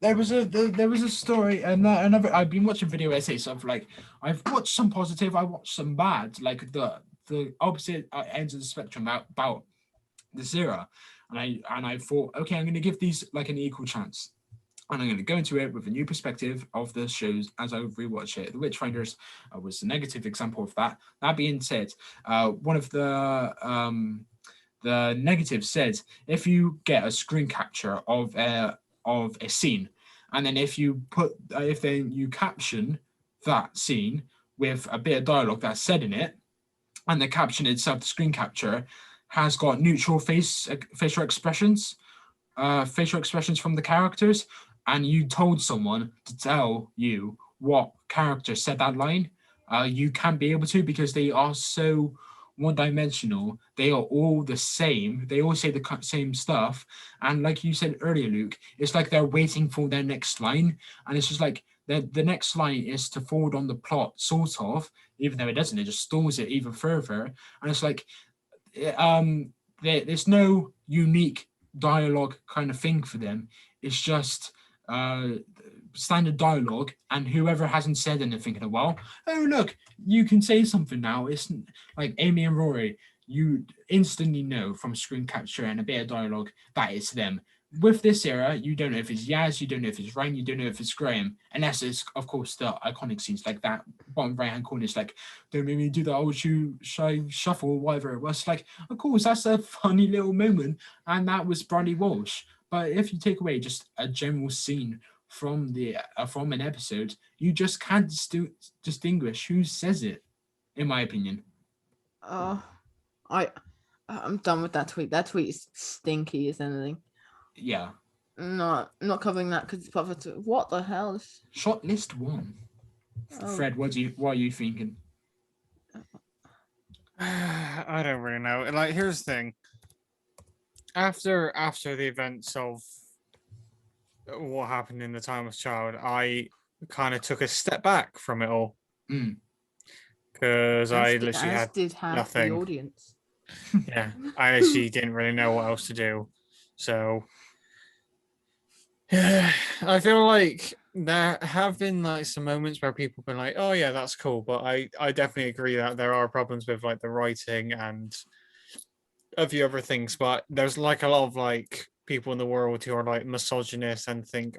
There was a story, and another. I've been watching video essays of like, I've watched some positive, I watched some bad, like the opposite ends of the spectrum about this era, and I thought, okay, I'm going to give these like an equal chance, and I'm going to go into it with a new perspective of the shows as I rewatch it. The Witchfinders was a negative example of that. That being said, one of the negatives said, if you get a screen capture of a scene, and then if you caption that scene with a bit of dialogue that's said in it, and the caption itself, the screen capture, has got neutral facial expressions from the characters, and you told someone to tell you what character said that line, you can't be able to, because they are so one-dimensional. They are all the same. They all say the same stuff, and like you said earlier, Luke, it's like they're waiting for their next line, and it's just like the next line is to forward on the plot, sort of, even though it doesn't. It just stalls it even further, and it's like there's no unique dialogue kind of thing for them. It's just standard dialogue, and whoever hasn't said anything in a while, oh look, you can say something now. It's like Amy and Rory, you instantly know from screen capture and a bit of dialogue that it's them. with this era, you don't know if it's Yaz, you don't know if it's Ryan, you don't know if it's Graham, unless it's, of course, the iconic scenes like that bottom right hand corner is like, don't make me do the old shuffle, whatever it was. Like, of course, that's a funny little moment, and that was Bradley Walsh. But if you take away just a general scene from from an episode, you just can't distinguish who says it, in my opinion. I'm done with that tweet. That tweet is stinky as anything. Yeah. Not covering that because it's public. What the hell? Shot list 1. Fred, what are you thinking? I don't really know. Like, here's the thing. After the events of what happened in The Timeless Child, I kind of took a step back from it all. Because I literally had nothing. The audience. Yeah, I actually didn't really know what else to do. So I feel like there have been like some moments where people have been like, oh yeah, that's cool. But I definitely agree that there are problems with like the writing and a few other things. But there's like a lot of like people in the world who are like misogynist and think,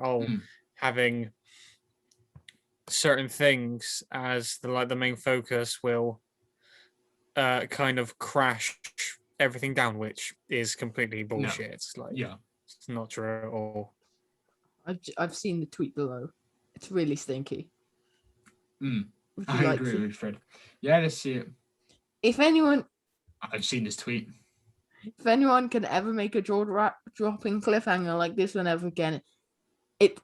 having certain things as the main focus will kind of crash everything down, which is completely bullshit. No. It's like, yeah, it's not true at all. I've seen the tweet below. It's really stinky. I agree with Fred. Yeah, let's see it. If anyone, I've seen this tweet. If anyone can ever make a jaw-dropping cliffhanger like this one ever again, it's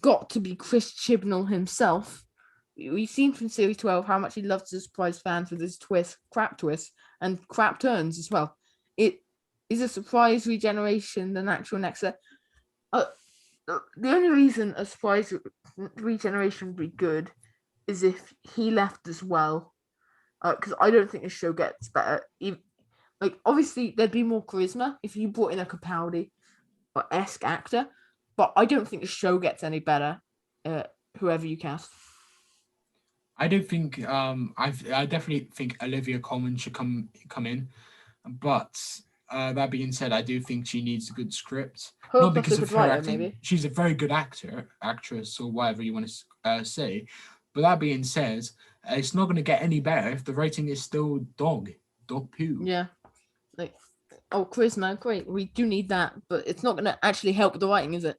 got to be Chris Chibnall himself. We've seen from Series 12 how much he loves to surprise fans with his crap twists, and crap turns as well. It is a surprise regeneration, the natural next step. The only reason a surprise regeneration would be good is if he left as well. Because I don't think the show gets better. Like, obviously, there'd be more charisma if you brought in a Capaldi or esque actor, but I don't think the show gets any better, whoever you cast. I don't think I definitely think Olivia Colman should come in, but that being said, I do think she needs a good script. Not because of her acting. Maybe. She's a very good actress, or whatever you want to say. But that being said, it's not going to get any better if the writing is still dog poo. Yeah, like, charisma, great. We do need that, but it's not going to actually help the writing, is it?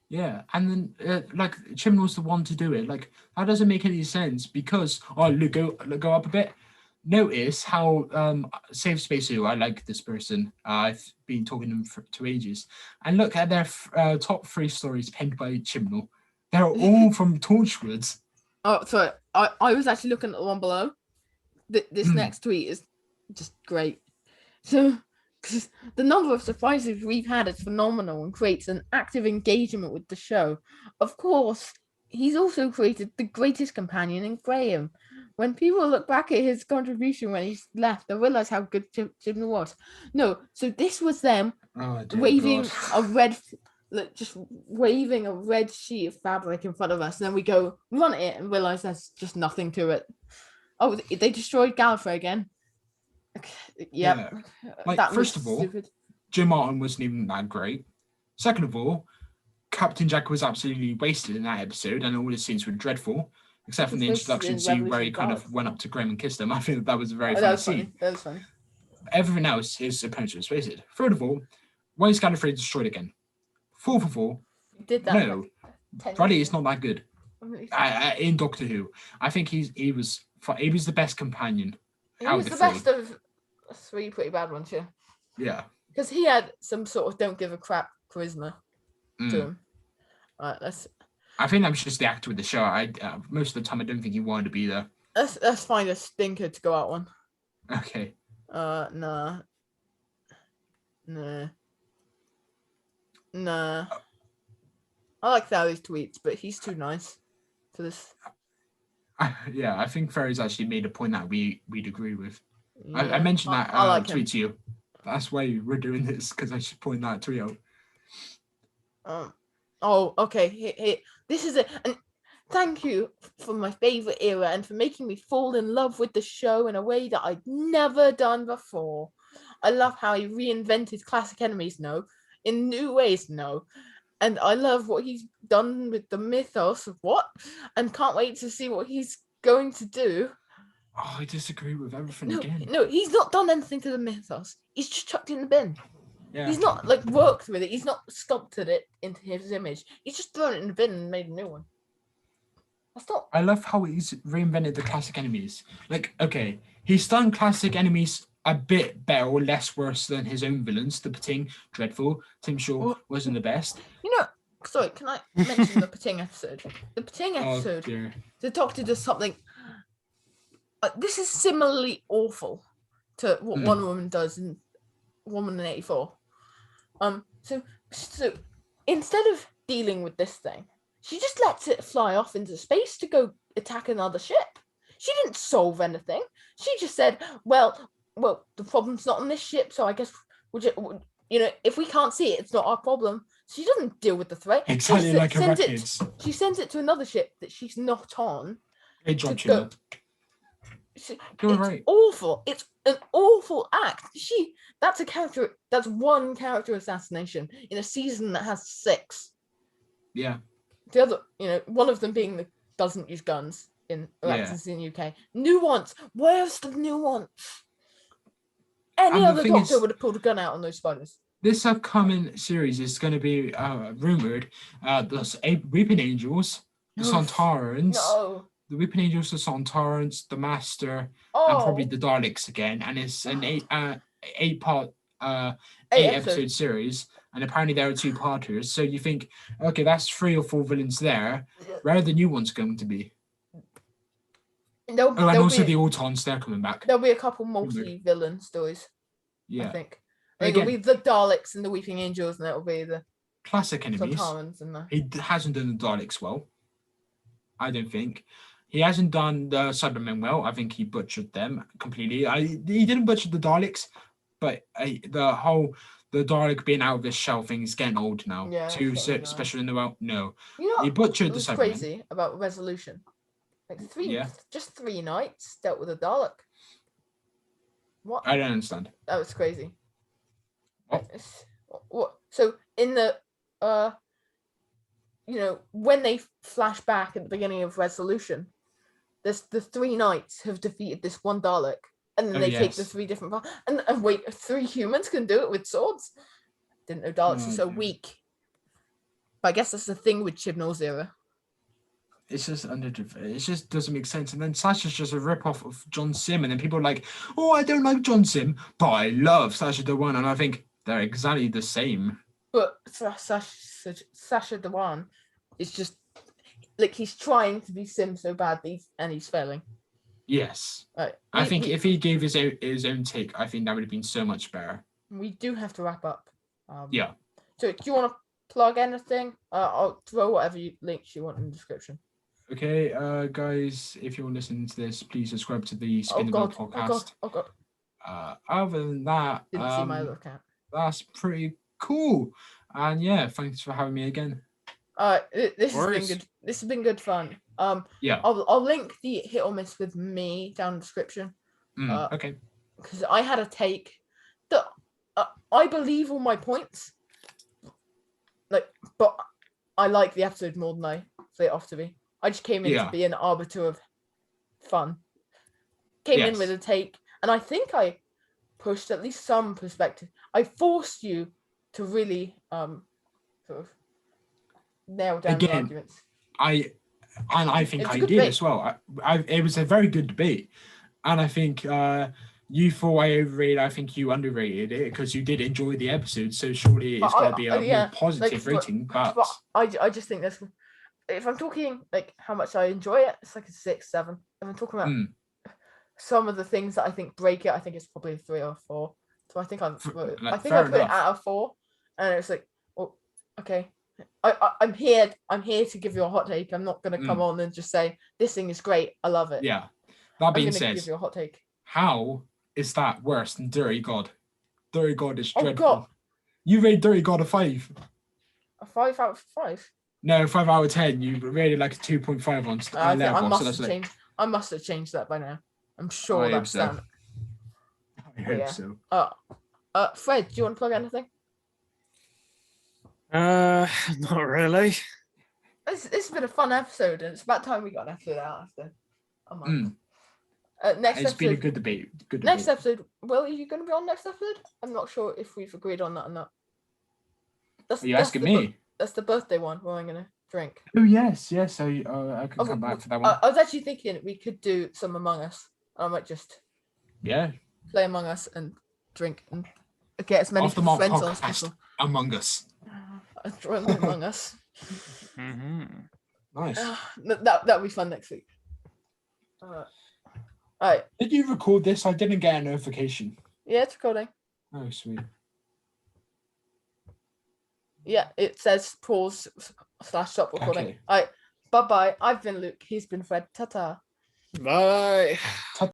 Yeah, and then like Chibnall's the one to do it. Like, that doesn't make any sense because go up a bit. Notice how Safe Space Who, I like this person. I've been talking to them for ages, and look at their top 3 stories penned by Chibnall. They're all from Torchwood. Oh, sorry. I was actually looking at the one below. This next tweet is just great. So, because the number of surprises we've had is phenomenal and creates an active engagement with the show. Of course, he's also created the greatest companion in Graham. When people look back at his contribution when he's left, they realize how good Chibnall was. No, so this was them waving waving a red sheet of fabric in front of us, and then we go run it and realize there's just nothing to it. Oh, they destroyed Gallifrey again. Yep. Yeah. Like, first of all, stupid. Jim Martin wasn't even that great. Second of all, Captain Jack was absolutely wasted in that episode, and all the scenes were dreadful, except for the introduction scene where he kind of went up to Graham and kissed him. I think that was a very funny scene. That was funny. Everything else, his appearance was wasted. Third of all, why is Gallifrey destroyed again? Fourth of all, did that no, Bradley is not that good. In Doctor Who, I think he was the best companion. He was the best of 3 pretty bad ones, yeah. Yeah. Because he had some sort of don't give a crap charisma to him. I think that was just the actor with the show. Most of the time, I don't think he wanted to be there. Let's find a stinker to go out one. Okay. Nah. I like Sally's tweets, but he's too nice for this. Yeah, I think Ferry's actually made a point that we'd agree with. Yeah. I mentioned that I like tweet to you. That's why we're doing this, because I should point that tweet out. Okay. This is it. And thank you for my favorite era and for making me fall in love with the show in a way that I'd never done before. I love how he reinvented classic enemies. No, in new ways. No. And I love what he's done with the mythos of what, and can't wait to see what he's going to do. Oh, I disagree with everything No, again. no, he's not done anything to the mythos. He's just chucked it in the bin. Yeah. He's not like worked with it. He's not sculpted it into his image. He's just thrown it in the bin and made a new one. That's not. I love how he's reinvented the classic enemies. Like, okay, he's done classic enemies a bit better or less worse than his own villains. The Pating, dreadful. Tim Shaw wasn't the best. You know, sorry, can I mention the Pating episode? The Pating episode, dear. the Doctor does something. This is similarly awful to what Wonder Woman does in Woman in 84. So instead of dealing with this thing, she just lets it fly off into space to go attack another ship. She didn't solve anything. She just said, well, the problem's not on this ship, so I guess if we can't see it, it's not our problem. She doesn't deal with the threat. Exactly like a kids. She sends it to another ship that she's not on. Hey, John Cena. You're right. Awful. It's an awful act. That's a character. That's one character assassination in a season that has 6. Yeah. The other, one of them being the doesn't use guns in in UK. Nuance. Where's the nuance? Any other doctor would have pulled a gun out on those spiders. This upcoming series is going to be rumored. The Weeping Angels, the Sontarans. No. The Weeping Angels, the Sontarans, the Master, and probably the Daleks again. And it's an 8-part, 8-episode series. And apparently there are 2-parters. So you think, okay, that's 3 or 4 villains there. Where are the new ones going to be? And also the Autons, they're coming back. There'll be a couple multi-villain stories. Yeah. I think. It'll be the Daleks and the Weeping Angels, and it'll be the classic enemies. He hasn't done the Daleks well. I don't think. He hasn't done the Cybermen well. I think he butchered them completely. He didn't butcher the Daleks, but the Dalek being out of his shell thing is getting old now. Yeah, too special in the world. No. He butchered the Cybermen. Crazy about Resolution. Like just 3 nights dealt with a Dalek. What? I don't understand. That was crazy. What? So in the when they flash back at the beginning of Resolution, the 3 knights have defeated this one Dalek, and then they take the 3 different parts. And wait, 3 humans can do it with swords? Didn't know Daleks are so weak. But I guess that's the thing with Chibnall's era. It's just it just doesn't make sense. And then Sasha's just a rip-off of John Sim, and then people are like, oh, I don't like John Sim, but I love Sasha Dewan, and I think they're exactly the same. But Sasha Dewan is just like, he's trying to be Sim so badly, and he's failing. Yes. Right. I think if he gave his own take, I think that would have been so much better. We do have to wrap up. Yeah. So do you want to plug anything? I'll throw whatever links you want in the description. Okay, guys, if you're listening to this, please subscribe to the Spin the Wheel podcast. Oh God. Other than that, didn't see my other account. That's pretty cool. And yeah, thanks for having me again. This has been good fun. Yeah. I'll link the hit or miss with me down in the description. Okay. Because I had a take that I believe all my points. But I like the episode more than I say it off to be. I just came in to be an arbiter of fun. Came in with a take, and I think I pushed at least some perspective. I forced you to really sort of nail down the arguments. I think I did as well. It was a very good debate, and I think you thought I overrated. I think you underrated it because you did enjoy the episode. So surely it's going to be a more positive rating. But I just think that's. If I'm talking like how much I enjoy it, it's like a 6, 7. If I'm talking about some of the things that I think break it, I think it's probably a 3 or 4. So I think I put it out of 4, and it's like, well, okay, I'm here to give you a hot take. I'm not going to come on and just say this thing is great. I love it. Yeah. That being said, give you a hot take. How is that worse than Dirty God? Dirty God is dreadful. God. You rate Dirty God a 5. A 5 out of 5. No, 5 out of 10. You rated like a 2.5 on I must have changed that by now. I'm sure that's done. I hope so. Fred, do you want to plug anything? Not really. It's been a fun episode, and it's about time we got an episode out after a month. Next It's been a episode. good debate. Good Next debate. episode. Will, are you going to be on next episode? I'm not sure if we've agreed on that or not. Are you asking me? That's the birthday one where I'm going to drink. Oh yes. So I can come back for that one. I was actually thinking we could do some Among Us. I might just play Among Us and drink and get as many OffTheMark friends on as podcast possible. Among Us. Among Us. Nice. That'll be fun next week. All right. Did you record this? I didn't get a notification. Yeah, it's recording. Oh, sweet. Yeah, it says pause / stop recording. Okay. All right. Bye-bye. I've been Luke. He's been Fred. Ta-ta. Bye.